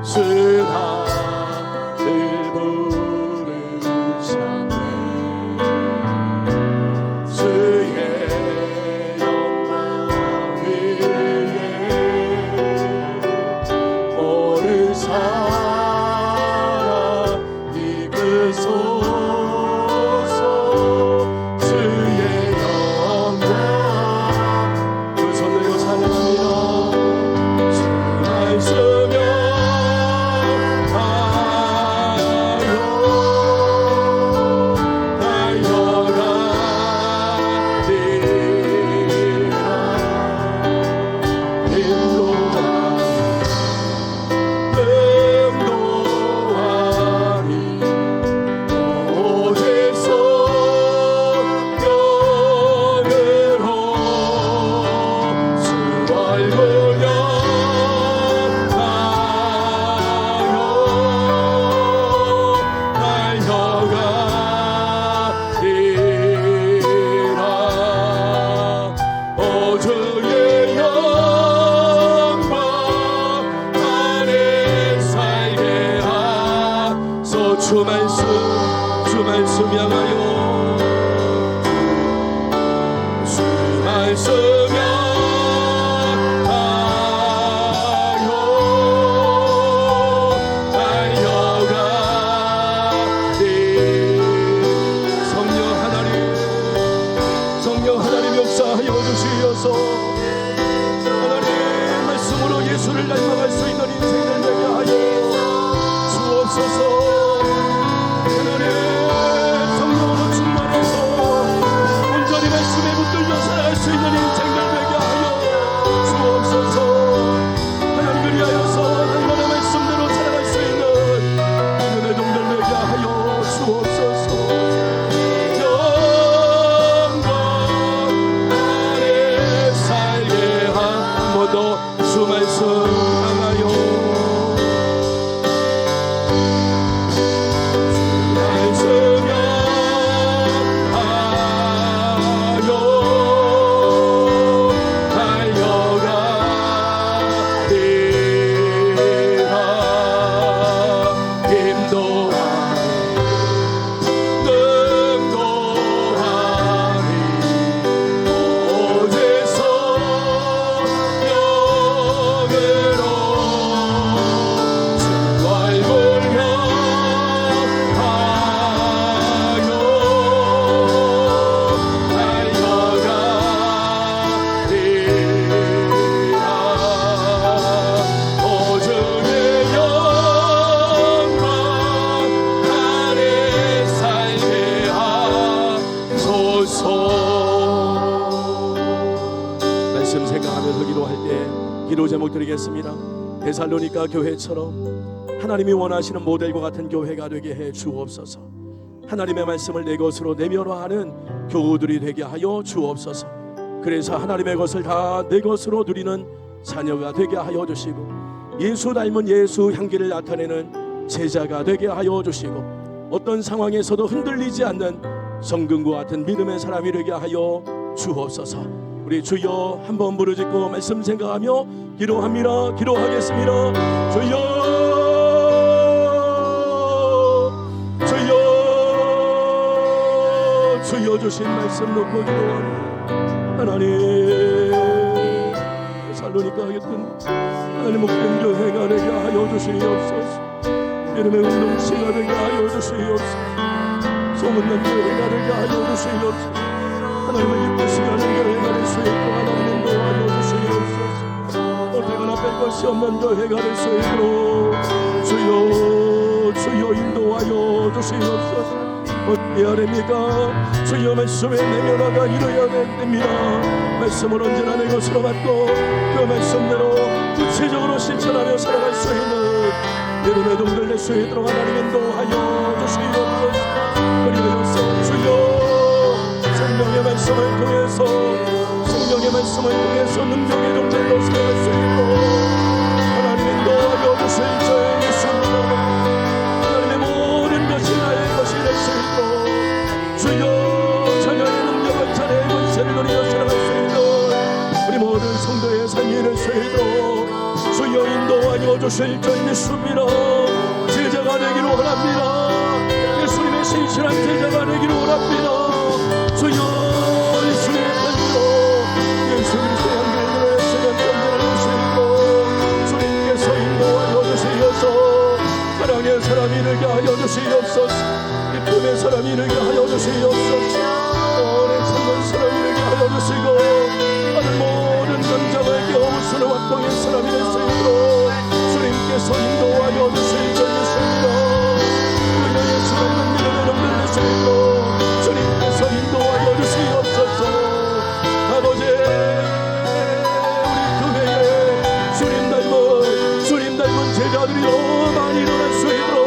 수다들 부르셨네. 주의 영광 위에 모든 사람 이끄소서. 주의 영광 그 손 들고 찬양합니다. 주 말씀여 주 말씀 향하여 주 말씀 향하여 달려가리. 성령 하나님 역사하여 주시어서 하나님 말씀으로 예수를 닮아갈 수 있는 인생을 되게 하여 주옵소서. 성령으로 충만해서 온전히 말씀에 붙들려 살아갈 수 있는 인생들 되게 하여 주옵소서. 하나님 그리하여서 날마다 말씀대로 살아갈 수 있는 믿음의 종들 되게 하여 주옵소서. 영광 안에 살게 한 번 더 주 말씀 향하여 말씀 생각하면서 기도할 때 기도 제목 드리겠습니다. 데살로니가 교회처럼 하나님이 원하시는 모델과 같은 교회가 되게 해 주옵소서. 하나님의 말씀을 내 것으로 내면화하는 교우들이 되게 하여 주옵소서. 그래서 하나님의 것을 다 내 것으로 누리는 자녀가 되게 하여 주시고 예수 닮은 예수 향기를 나타내는 제자가 되게 하여 주시고 어떤 상황에서도 흔들리지 않는 성금과 같은 믿음의 사람이 되게 하여 주옵소서. 우리 주여 한번 부르짖고 말씀 생각하며 기도합니다. 기도하겠습니다. 주여 주여 주여 주신 말씀 놓고 기도합니다. 하나님 살로니까 하겠던 하나님 목된 교회가 되게 하여 주시옵소서. 이름의 운동체가 되게 하여 주시옵소서. 소문난 교회가 되게 하여 주시옵소서. 하나님을 이끄시는 교회가 될 수 있고 하나님의 인도하여 주시옵소서. 어떻게나 뺄 것이 없는 교회가 될 수 있도록 주여 주여 인도하여 주시옵소서. 어떻게 해야 됩니까? 주여 말씀에 내면화가 이루어야 됩니다. 말씀을 언제나 내 것으로 받고 그 말씀대로 구체적으로 실천하며 살아갈 수 있는 여름의 동들 낼 수 있도록 하나님 인도하여 주시옵소서. 그리하여서 주여 성령의 말씀을 통해서 성령의 말씀을 통해서 능력의 동들로 살아갈 수 있고 하나님 인도하여 주실 저의 예수님으로 하나님의 모든 것이 나의 것이 될 수 있고 주여 자녀의 능력을 자녀의 권세를 누리며 살아갈 수 있는 우리 모든 성도의 삶이 될 수 주시도록 주여 인도하여 주실 줄 믿습니다. 제자가 되기를 원합니다. 예수님의 신실한 제자가 되기를 원합니다. 주여 예수님의 편지로 예수 그리스도의 한결들의 세간 편지를 주시고 주님께서 인도하여 주시어서 사랑의 사람이 되게 하여 주시옵소서. 기쁨의 사람이 되게 하여 주시옵소서. 오래 참는 사람이 되게 하여 주시고 하늘 모든 전장을 깨우스는 활동의 사람이 될 수 있도록 주님께서 인도하여 주실 줄 믿습니다. 그녀의 수많은 믿음의 nombre 될 수 있도록 주님께서 인도하여 주시옵소서. 아버지 우리 교회에 주님 닮은 제자들이 더 많이 일어날 수 있도록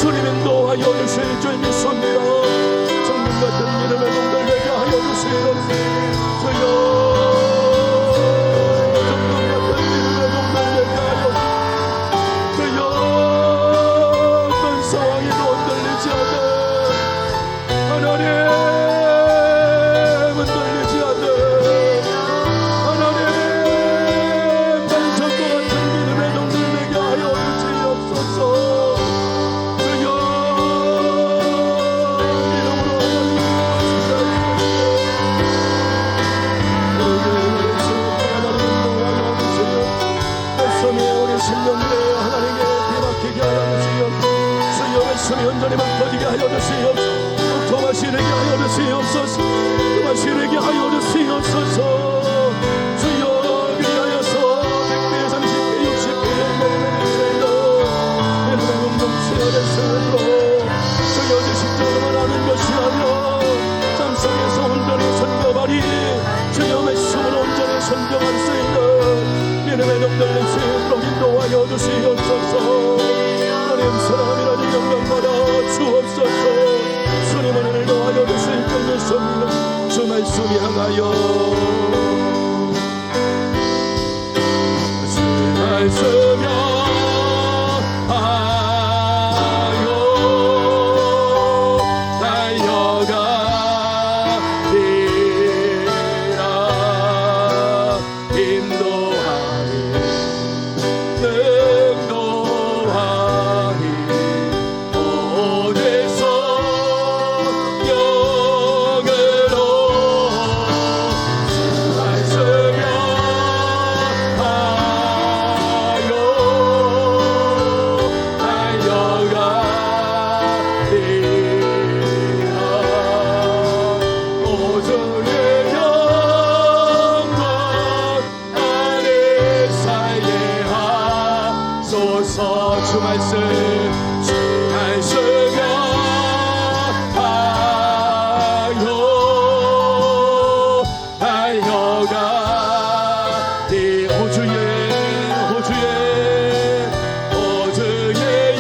주님 인도하여 주실 줄 믿습니다. 성령 같은 믿음의 nombre 되게 하여 주시옵소서. 주여 온전히 막혀지게 하여 주시옵소서. 더 마시게 하여 주시옵소서. 더 마시게 하여 주시옵소서. 주여 그리하여서 100배 30배 60배 여러분의 공동체가 됐으므로 주여 지식적으로만 하는 것이 아니라 삶속에서 온전히 선교하리 주여 말씀으로 온전히 선교할 수 있는 믿음의 nombre 될 수 있도록 인도하여 주시옵소서. 하나님 사랑이라는 영광받아 주옵소서. 주님은 은혜를 더하여 주실 줄 믿습니다. 주 말씀 향하여 주 말씀 주 말씀 달려가리 호주의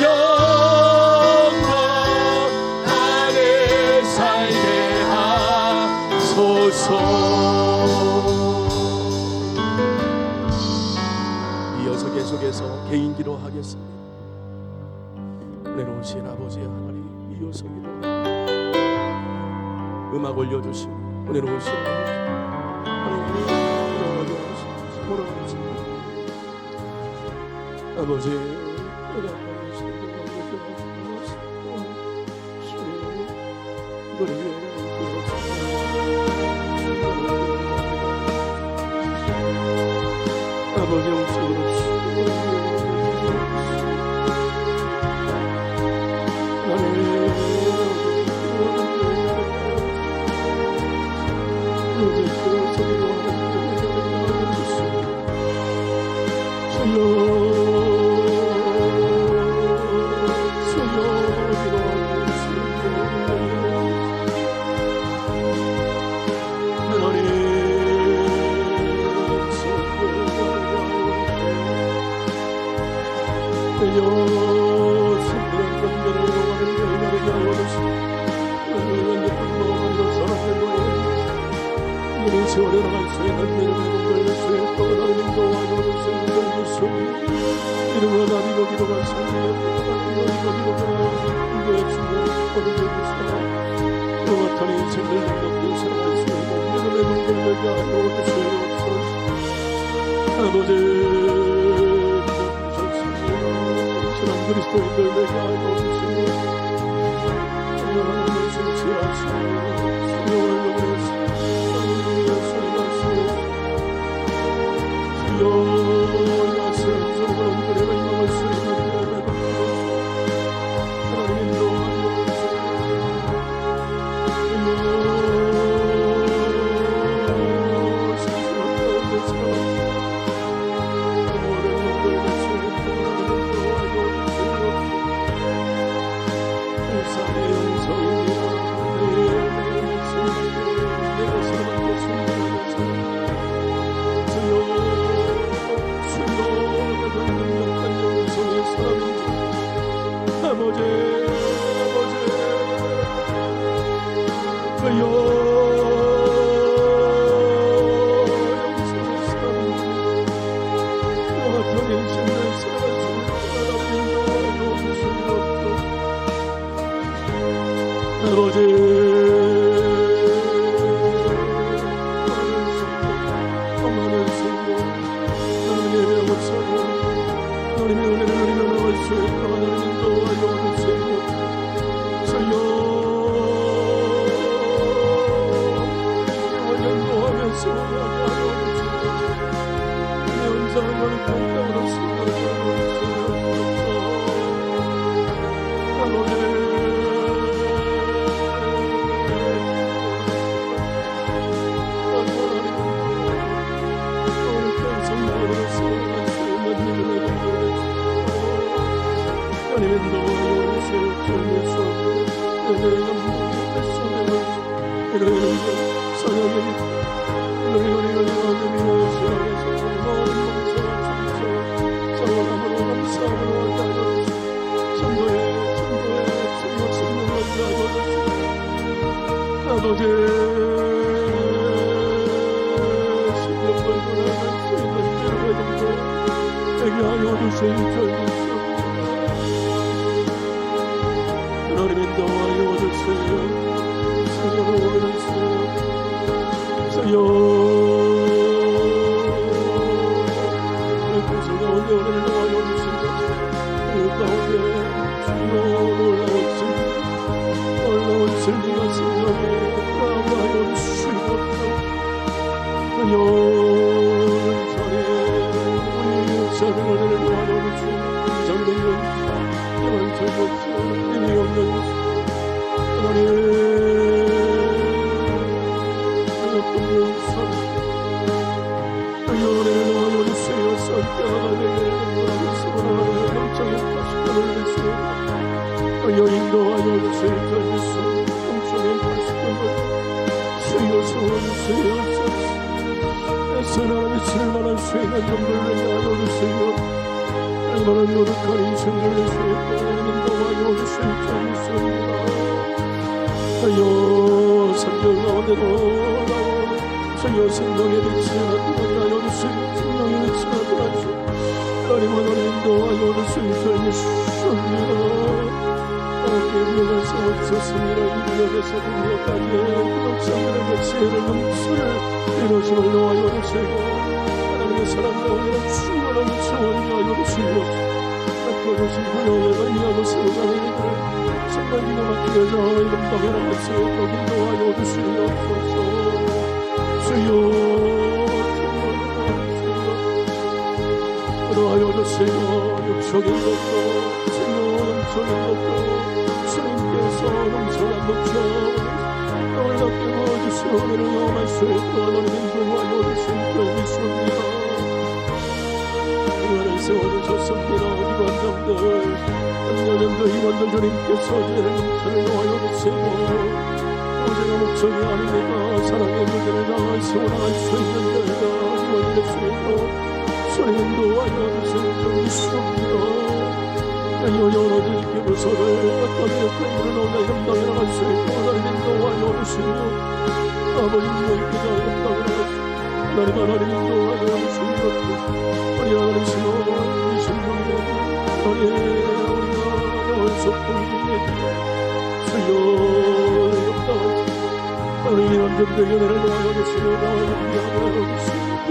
영광 안에 살게 하소서. 이어서 계속해서 개인 기도하겠습니다. 은혜로우신 아버지 하나님 이어서 기도합니다. 음악 올려주시고 은혜로우신 아버지 하나님 아버지 아버지 영적으로 세월에 나갈 수 있는 믿음의 nombre 또 하나님 도와주실 줄 믿습니다. 이름으로 나비고 기도가 상대하고 나비고 기도가 내 주를 거두게 주시라. 또 같은 인생을 넘겨 살아갈 수 있는 믿음의 nombre 되게 하여 주시옵소서. 아버지 신앙 그리스도인들에게 알고 주시고 하나님을 성취하시고 수요를 위해서 주여 말씀 저번들에게 임할 수 있는 하나님 인도하여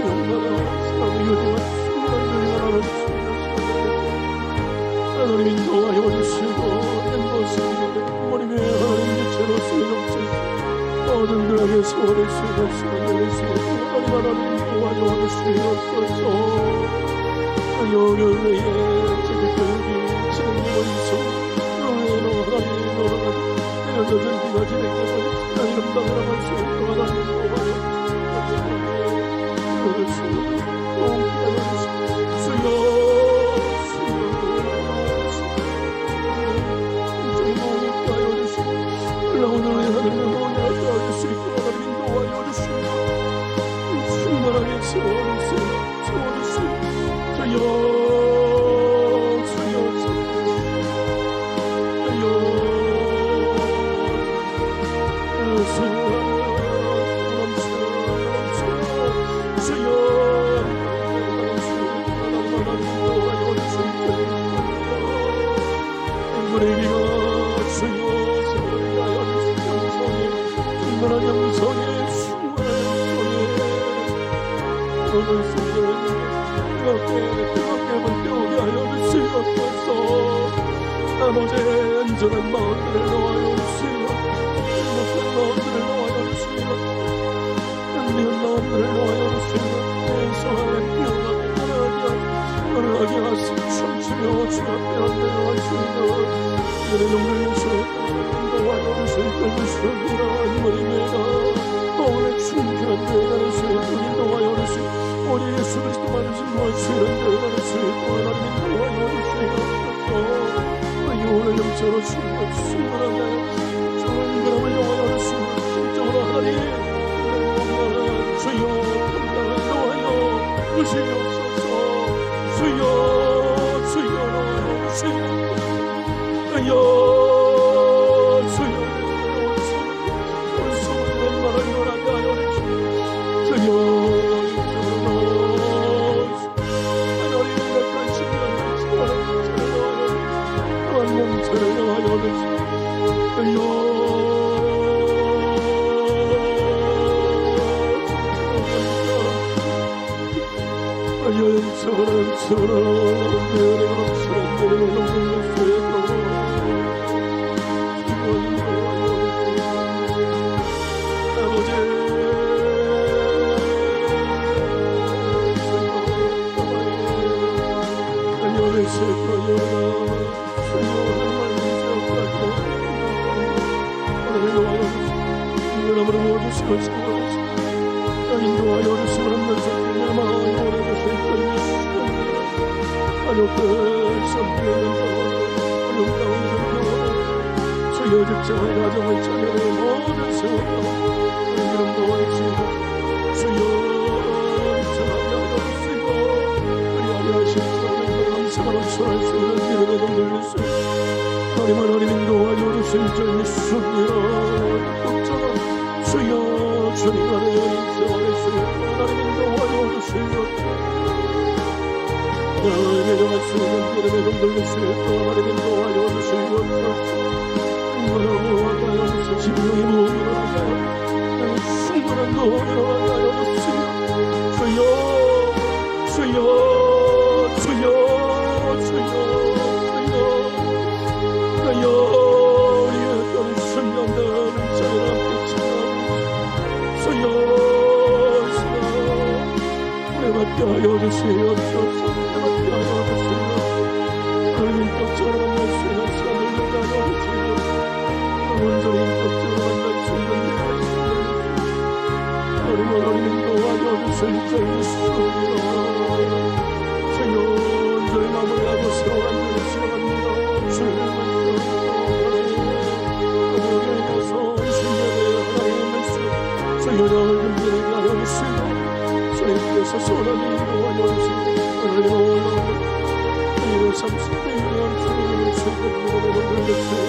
영광하옵소서. 이어지는 순간 영광하는 하나님 인도하여 주시고 엠버스에 하나님의 하나님 지체로 쓰여주시고 모든 들에게 소원을 쓰여주시고 하나님 인도하여 주시옵소서. 어려움에 제대로기 진행되고 있어 너의 하나님 너를 내려져 전기가 진행되고 하나님 감당을 할 수 있고 하나님 인도하여 너를 수용하여 주시고 수요 올라오는 하나님의 모든 할수 있고 하나님 인도하여 주시고 충만하게 세워주시고 주여 아버지 안전한 마음들을 놓아여 주시고 행복한 마음들을 놓아여 주시고 안미한 마음들을 놓아여 주시고 내소하에 변하게 하시고 춤추며 주 앞에 안내할 수 있는 은혜 용을 놓아여 주시고 주시옵니다. 하나님입니다. 오늘 충분한 대단한 수의 인도하여 주시고 우리 예수 그리스도만 진노할 수 있는 대단한 수의 하나님 인도하여 주시옵소서. 오늘 영적으로 충만하게 좋은 그람을 영원하여 주시고 진정으로 하나님 주여 평강을 인도하여 주시옵소서. 주여 소원된 말을 일어나게 하여 주시고 주여 주여 직장을 가정을 자녀를 모든 세우고 이름 도와주시고 주여 전하게 하여 주시고 그리하여 하신 주님과 감사하는 수할 수 있는 기름에 넘들릴 수 하나님 인도하여 주신 줄 믿습니다. 걱정 주여 주님 안에 인생하여 주시고 하나님 인도하여 주시고 하나님의 영할 수 있는 기름에 넘들릴 수 있고 하나님 인도하여 주시옵소서. 충만하여 주시고 심령이 무엇이라고 충만한 노래하여 주시오. 주여 우리의 떤 순간들을 자녀를 함께 찬양하고 주여 내맞게 하여 주시옵소서. 내맞게 하여 주시옵소서. 하나님 인격적으로 만날 수 있는 시간을 주시옵소서. 온전히 인격적으로 만날 수 있는 데가 있습니다. 하나님 인도하여 주실 줄 믿습니다. 주여 온전히 마무리하고 새로 만들어 시작합니다. 주여 주여 은혜를 하여 주시고 주님께서 소란히 인도하여 주시고 하나님 올라오는 주님의 30년 주님의 세계를 올려주시고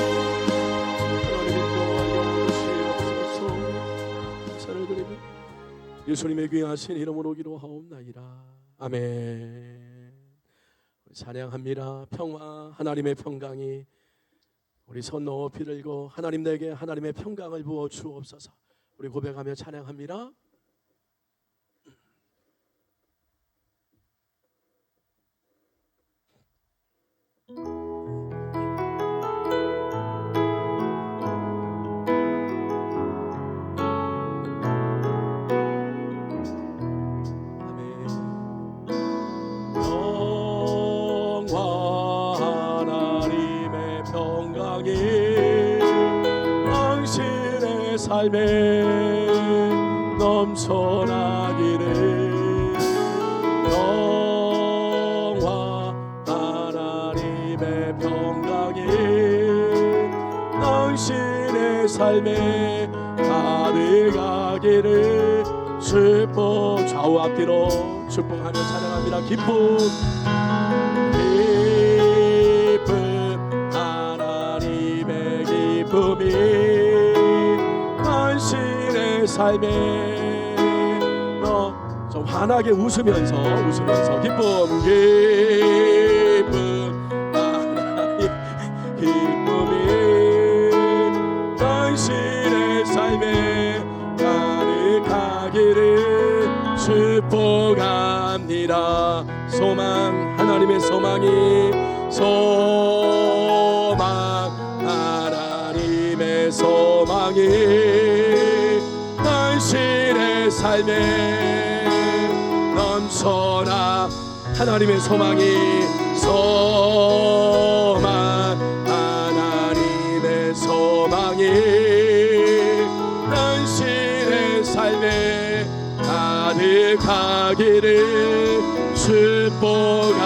하나님 인도하여 주시옵소서. 감사를 드리며 예수님의 귀하신 이름으로 기도하옵나이다. 아멘. 찬양합니다. 평화 하나님의 평강이 우리 손 높이 들고 하나님 내게 하나님의 평강을 부어 주옵소서. 우리 고백하며 찬양합니다. 삶에 넘쳐나기를 영화 하나님의 평강이 당신의 삶에 가득하기를 축복. 좌우 앞뒤로 축복하며 찬양합니다. 기쁨 하나님의 기쁨이 당신의 삶에 좀 환하게 웃으면서 기쁨 하나님 기쁨이 당신의 삶에 가득하기를 축복합니다. 소망 하나님의 소망이 하나님의 소망이 당신의 삶에 넘쳐나 하나님의 소망이 하나님의 소망이 당신의 삶에 가득하기를 축복합니다.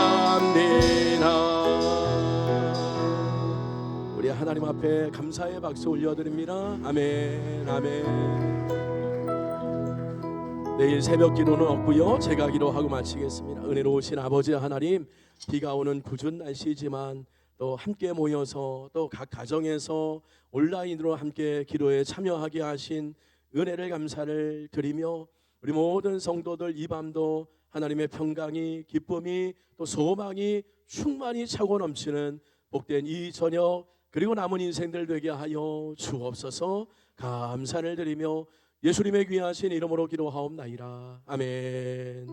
우리 하나님 앞에 감사의 박수 올려드립니다. 아멘 아멘. 내일 새벽 기도는 없고요, 제가 기도하고 마치겠습니다. 은혜로우신 아버지 하나님, 비가 오는 궂은 날씨지만 또 함께 모여서 또 각 가정에서 온라인으로 함께 기도에 참여하게 하신 은혜를 감사를 드리며 우리 모든 성도들 이 밤도 하나님의 평강이 기쁨이 또 소망이 충만히 차고 넘치는 복된 이 저녁 그리고 남은 인생들 되게 하여 주옵소서. 감사를 드리며 예수님의 귀하신 이름으로 기도하옵나이다. 아멘.